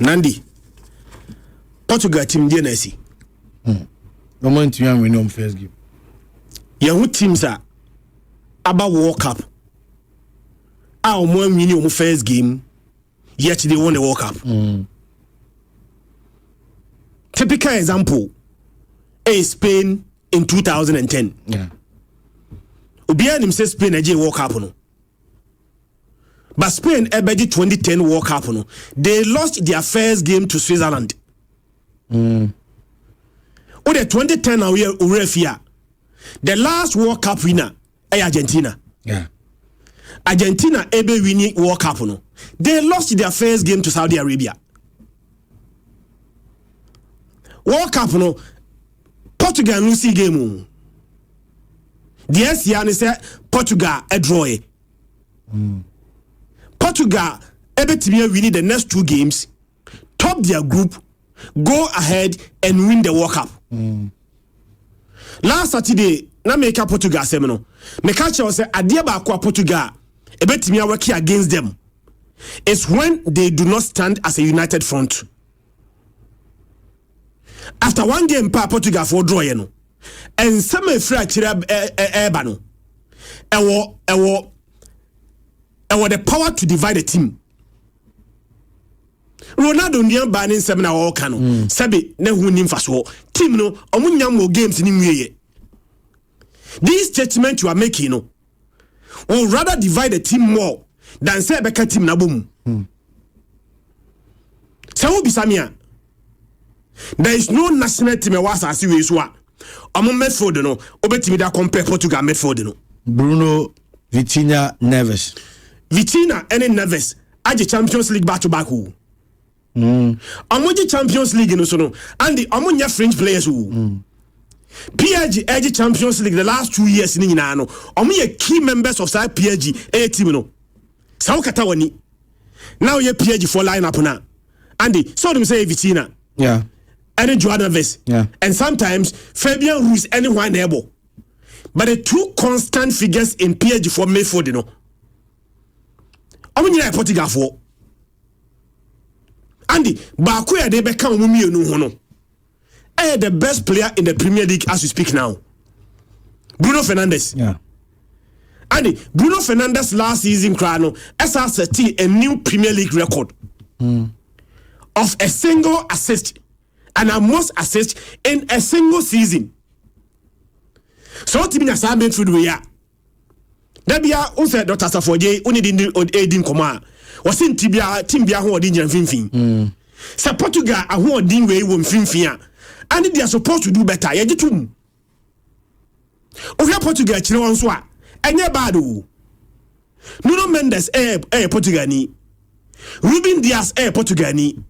Nandi Portugal team DNC. No man to win on first game. Your teams are about World Cup. Our one winning on first game, yet they won the World Cup. Typical example is Spain in 2010. Yeah. Obian himself Spain a World Cup no. But Spain ebedi 2010 World Cup no. They lost their first game to Switzerland. The 2010 Urefia. The last World Cup winner is Argentina. Yeah. Argentina ebe winning World Cup no. They lost their first game to Saudi Arabia. World Cup no. Portugal lose game. The SCN say Portugal a draw. Portugal ebe to winning the next 2 games, top their group, go ahead and win the World Cup. Last Saturday, na make Portugal semino. Me catch you say adia ba kwa Portugal ebe to work against them. It's when they do not stand as a united front. After 1 game pa Portugal for draw you know. And some fracture eba no. Ewo the power to divide the team. Ronaldo ndian ba ni nsem na wo ka no. Sabe na hu nim faso. Team no omunya mo games ni nwieye. This statement you are making no will rather divide the team more than say beka team na bom. So be samia. There is no national team was as we so a. Omo midfield no obetimi da compare Portugal midfield no. Bruno, Vitinha, Neves. Vitinha and Neves aje Champions League back to back. Amoje Champions League no so no and the amonya French players who PSG edge Champions League the last 2 years ni nyina no amoye key members of that PSG team no saw kata wani now ye PSG for lineup na and the so them say Vitinha and Joao Neves and sometimes Fabian Ruiz anyone able but the 2 constant figures in PSG for midfield you know amonya Portugal for Andy, Bakuya de Beckham Mumienu Hono. The best player in the Premier League as we speak now. Bruno Fernandes. Yeah. Andy, Bruno Fernandes last season crano SR30 a new Premier League record of a single assist and a most assist in a single season. So Timina Saben food we are. Dabia unse Dr. Safoje unidin edin koma. Was in Tibia Timbia who didn't finfin. Sa Portugal a who didn't way won finfia. And they are supposed to do better. Yajitum. Oya Portugal chino swa. Enye badu. Nuno Mendes Portugani. Ruben Dias Portugani.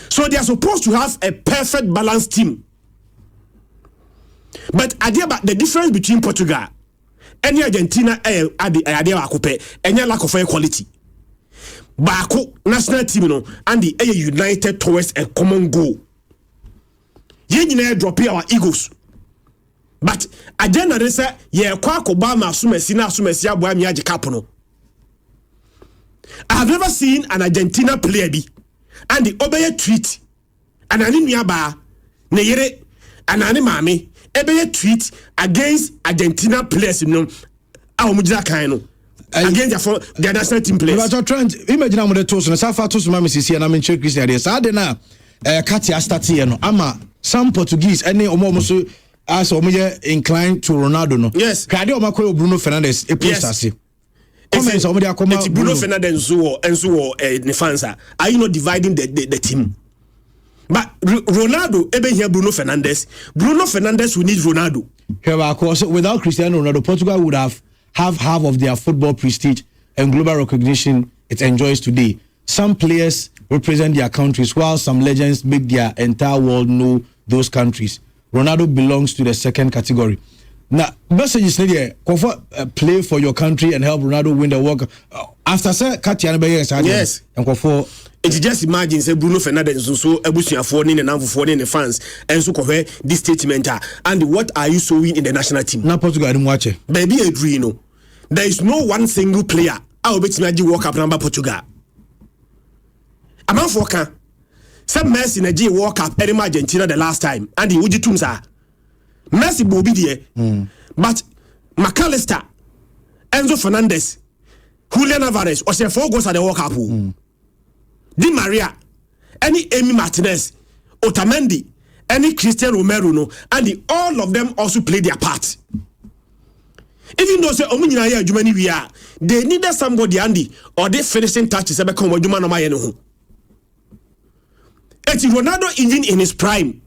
So they are supposed to have a perfect balanced team. But the difference between Portugal and Argentina and lack of quality. Bako national team no and the united towards a common goal. Ye nyina drop our egos. But agenda they say ye kwa Obama sumesi na sumesi aboa mi age cap no. I have never seen an Argentina player be and the obey tweet and ani nua ba ne yere anani maame ebeye tweet against Argentina players no a omujira kan no. Against the national team players. But Trent, imagine I'm the toast and Safa to my Mrs. and I'm in Czech Christian. Yes, I don't know. Katia started no. Ama some Portuguese any almost as inclined to Ronaldo no. Yes. Kadio Mako Bruno Fernandes a post Comments somebody are coming. Bruno Fernandes and so Nefansa. Are you not dividing the team? But Ronaldo ebe here Bruno Fernandes will need Ronaldo. Here of course without Cristiano Ronaldo Portugal would have half of their football prestige and global recognition it enjoys today. Some players represent their countries while some legends make their entire world know those countries. Ronaldo belongs to the second category. Now, message is here, play for your country and help Ronaldo win the World Cup. After say yes. And it's just imagine say Bruno Fernandes so ebusia for ni na for ni fans and so this statement and what are you showing in the national team? Na Portugal didn't watch it. Baby agree no. There is no one single player I will bet me World Cup number Portugal. Amanfoka Some Messi na G World Cup any Argentina the last time and the Uji Tumsa. Messi Bobby there. But McAllister, Enzo Fernandez, Julian Alvarez, or say 4 goals at the World Cup. Di Maria, any Emi Martinez, Otamendi, any Christian Romero, no, and all of them also play their part. Even though say Omunyina ya adwuma we are, they needed somebody Andy or they finishing touches ebe come adwuma no ma ye no ho. Eti Ronaldo even in his prime.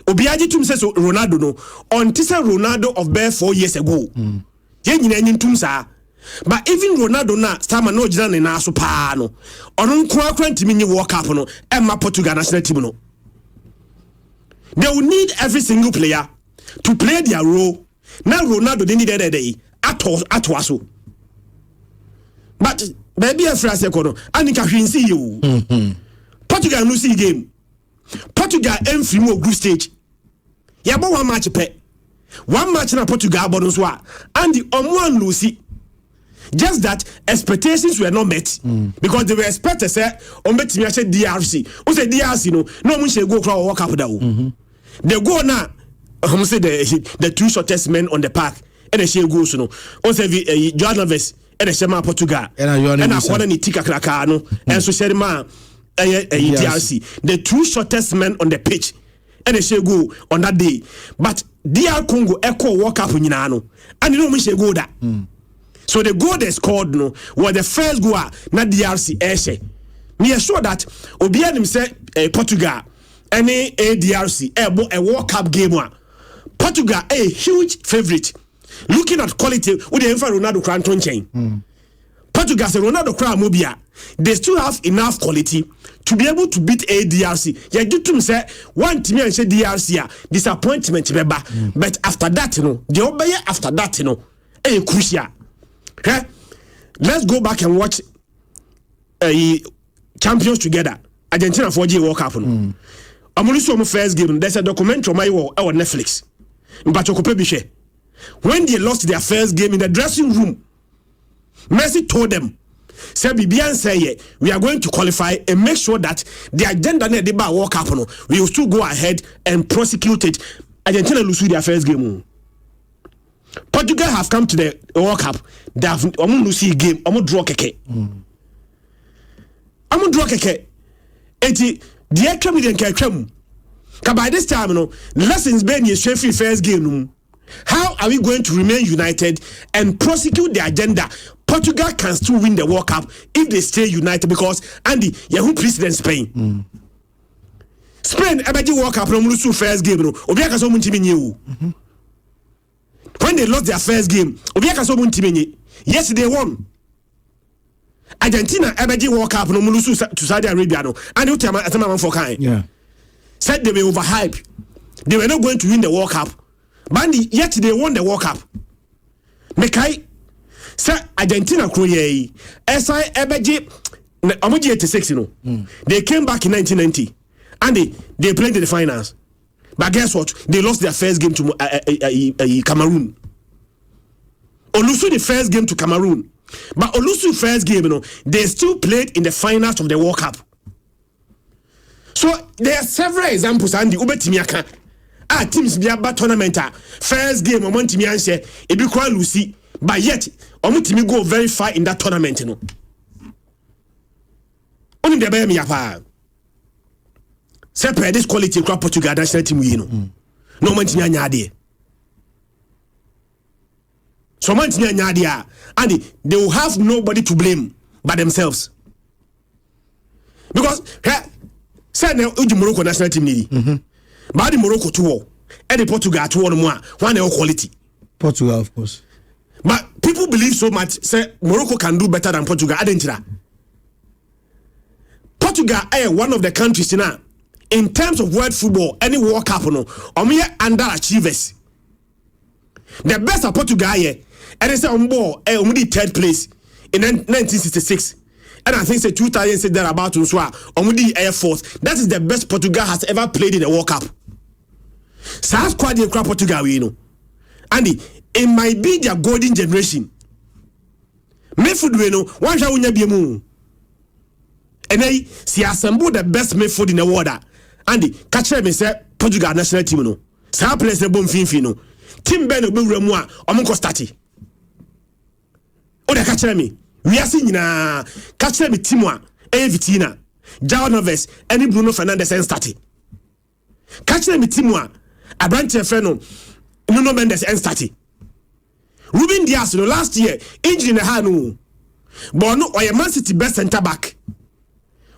Obiaji tum says Ronaldo no on tisa Ronaldo of bare 4 years ago. Ye nyina nyin tum sa. But even Ronaldo na sama no gina ne na so pa no. Ono nko akwa ntimi nyi World Cup no e ma Portugal national team no. They will need every single player to play their role. Now Ronaldo didn't need that day at but baby a phrase kono anika hwinsi you Portugal no see game. Portugal em free mo group stage. Ya bo one match pe. One match na Portugal bo no so a and the omo Lucy. Just that expectations were not met because they were expected say on betimi a DRC. O say DRC no mo she go kra World Cup da o. They go na say the 2 shortest men on the park and the share goals no on say João Neves and the shema Portugal and I want ni tika kraka no and so share ma DRC the 2 shortest men on the pitch and the share goal on that day but DR Congo echo World Cup nyina no and no mo share goal that so the goal they scored no was the first goal na DRC ehye me sure that obi anim say Portugal any DRC a World Cup game one Portugal a huge favorite. Looking at quality, with the infant Ronaldo Cranton chain. Portugal say Ronaldo Cran Mobia. They still have enough quality to be able to beat a DRC. Yeah, you to say one team and say DRC disappointment, but after that, the obey after that, a crucial. Okay? Let's go back and watch champions together. Argentina 4G World Cup. I'm only so my first game. There's a documentary on my wall on Netflix. When they lost their first game in the dressing room, Messi told them, say Bibian say we are going to qualify and make sure that the agenda near the bar World Cup we will still go ahead and prosecute it. Argentina lose their first game. Portugal have come to the World Cup. They have lose game. Draw keke. Draw keke. Eti the actual didn't catch by this time, lessons being a free first game. How are we going to remain united and prosecute the agenda? Portugal can still win the World Cup if they stay united because Andy, Yahoo president Spain. Spain, Abaji World Cup, no lose first game. Obiaka so muntimini. When they lost their first game, Obiaka so muntimini. Yes, they won. Argentina, Abaji World Cup, no lose to Saudi Arabia, and you tell me for kind. Yeah. Said they were overhyped. They were not going to win the World Cup. But yet they won the World Cup. Mekai say Argentina Kroye SI Ebeji Omoji 86 They came back in 1990 and they played in the finals. But guess what? They lost their first game to Cameroon. Olusu the first game to Cameroon. But Olusu first game they still played in the finals of the World Cup. So there are several examples and the Ubetimiaka teams be about tournament first game Omontimi answer e be kwa Lucy but yet Omontimi go very far in that tournament Only the be me apa separate this quality crop Portugal national team no Omontimi anya ade so Omontimi anya ade and they will have nobody to blame but themselves because say na uji Morocco national team need but the Morocco to and the Portugal to one quality Portugal of course but people believe so much say Morocco can do better than Portugal Portugal is one of the countries now in terms of world football any World Cup underachievers the best of Portugal and they say on board only 3rd place in 1966 and I think say 2006 they're about to swear on the Air Force. That is the best Portugal has ever played in the World Cup. South squad in Portugal, and it might be their golden generation. Me food one shall win be moon. and I see assemble the best midfield in the world. Andy, catch me say Portugal national team no. Sa players na bom finfin no. Team Ben obewura mu a omonko start. O de catch me. We are seeing na catch me team a Vitina, João Neves, and Bruno Fernandes and start. Catch me team a Abrante Freno, Nuno Mendes and start. Ruben Dias no last year injury in the hand no. But no, or a Man City best centre back.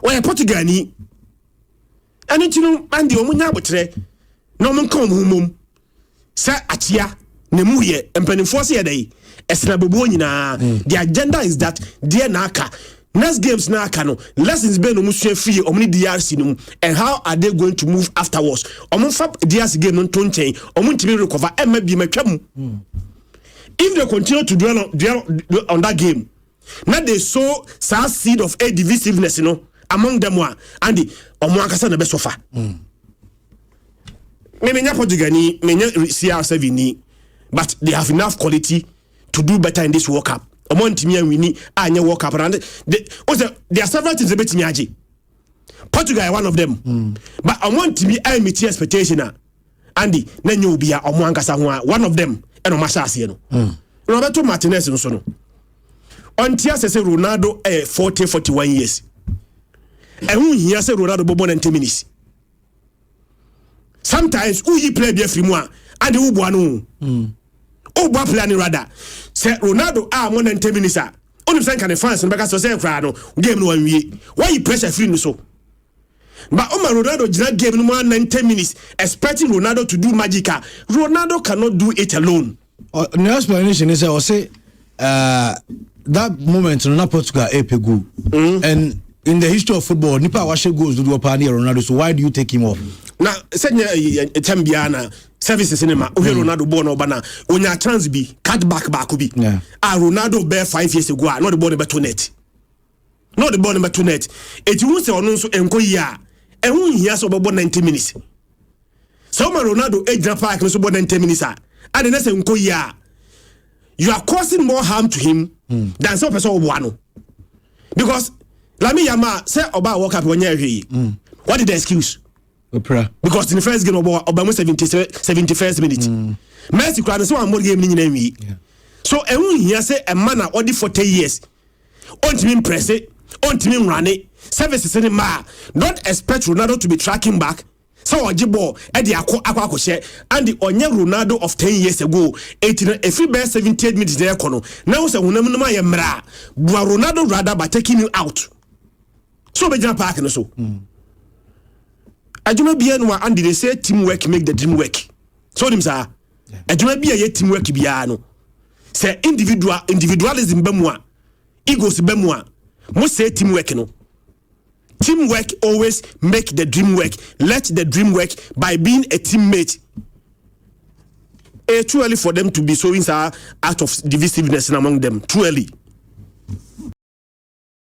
Or a Portugal ni. And you know, and the omunya botre. No man come home. Sa atia ne muye empenifo ye dey. Esna bobo nyina. The agenda is that dear naka next games naka no lessons be no musue free omni DRC no and how are they going to move afterwards? Omo fa DRC game no tonchen, omo ntimi recover e ma bi matwam. If they continue to dwell on that game, now they sow some seed of a divisiveness, you know, among them one and the Omoakasa na besofa. Menya Portugal ni menya CR7 ni, but they have enough quality to do better in this World Cup. Among Timia Winnie, Anya World Cup, and there are several things about Timiaji. Portugal is one of them, but among Timmy, I meet expectation. Andy, then you be a Omoakasa one of them. And Masasiano. Roberto Martinez no sono. On tia say Ronaldo 41 years. And who here say Ronaldo bobo 90 minutes. Sometimes who he play be free moi and who boano. Oh boy play rather. Say Ronaldo more 90 minutes ah. Only say can fans because so say cry no game no wie. Why you pressure free no so? But Ronaldo did not give him 90 minutes expecting Ronaldo to do magic. Ronaldo cannot do it alone. The explanation is I say that moment in Portugal epegu and in the history of football nipa washe goals do Opani Ronaldo, so why do you take him off? Now senya tembiana services cinema Ronaldo born obana onya chance bi cut back bi. Ronaldo bear 5 years ago not the ball number 2 net. Not the ball number 2 net. It won't say on so enko ya. And who he has about 90 minutes. So Ronaldo age park no so about 90 minutes. And the next enko ya. You are causing more harm to him than some person one. Because Lami Yama say Oba World Cup when you what did the excuse? Because in the first game Obama 71st minute. Messi crowd so one more game in the So and who he say a man already 40 years. On to press it. On team run it, services in ma. Don't expect Ronaldo to be tracking back. So Ojibo, Eddie Aqua share, and the Onya Ronaldo of 10 years ago, 18 a free bear 78 minutes there. Now, so Unamama Yamra, Ronaldo rather by taking you out. So be jump park and so. I do not be anyone, and they say teamwork make the dream work. So them sir, I do not be a teamwork biano. Say individualism bemwa, egos bemwa. Most say teamwork no. Teamwork always make the dream work. Let the dream work by being a teammate. It's too early for them to be showing out of divisiveness among them. Too early.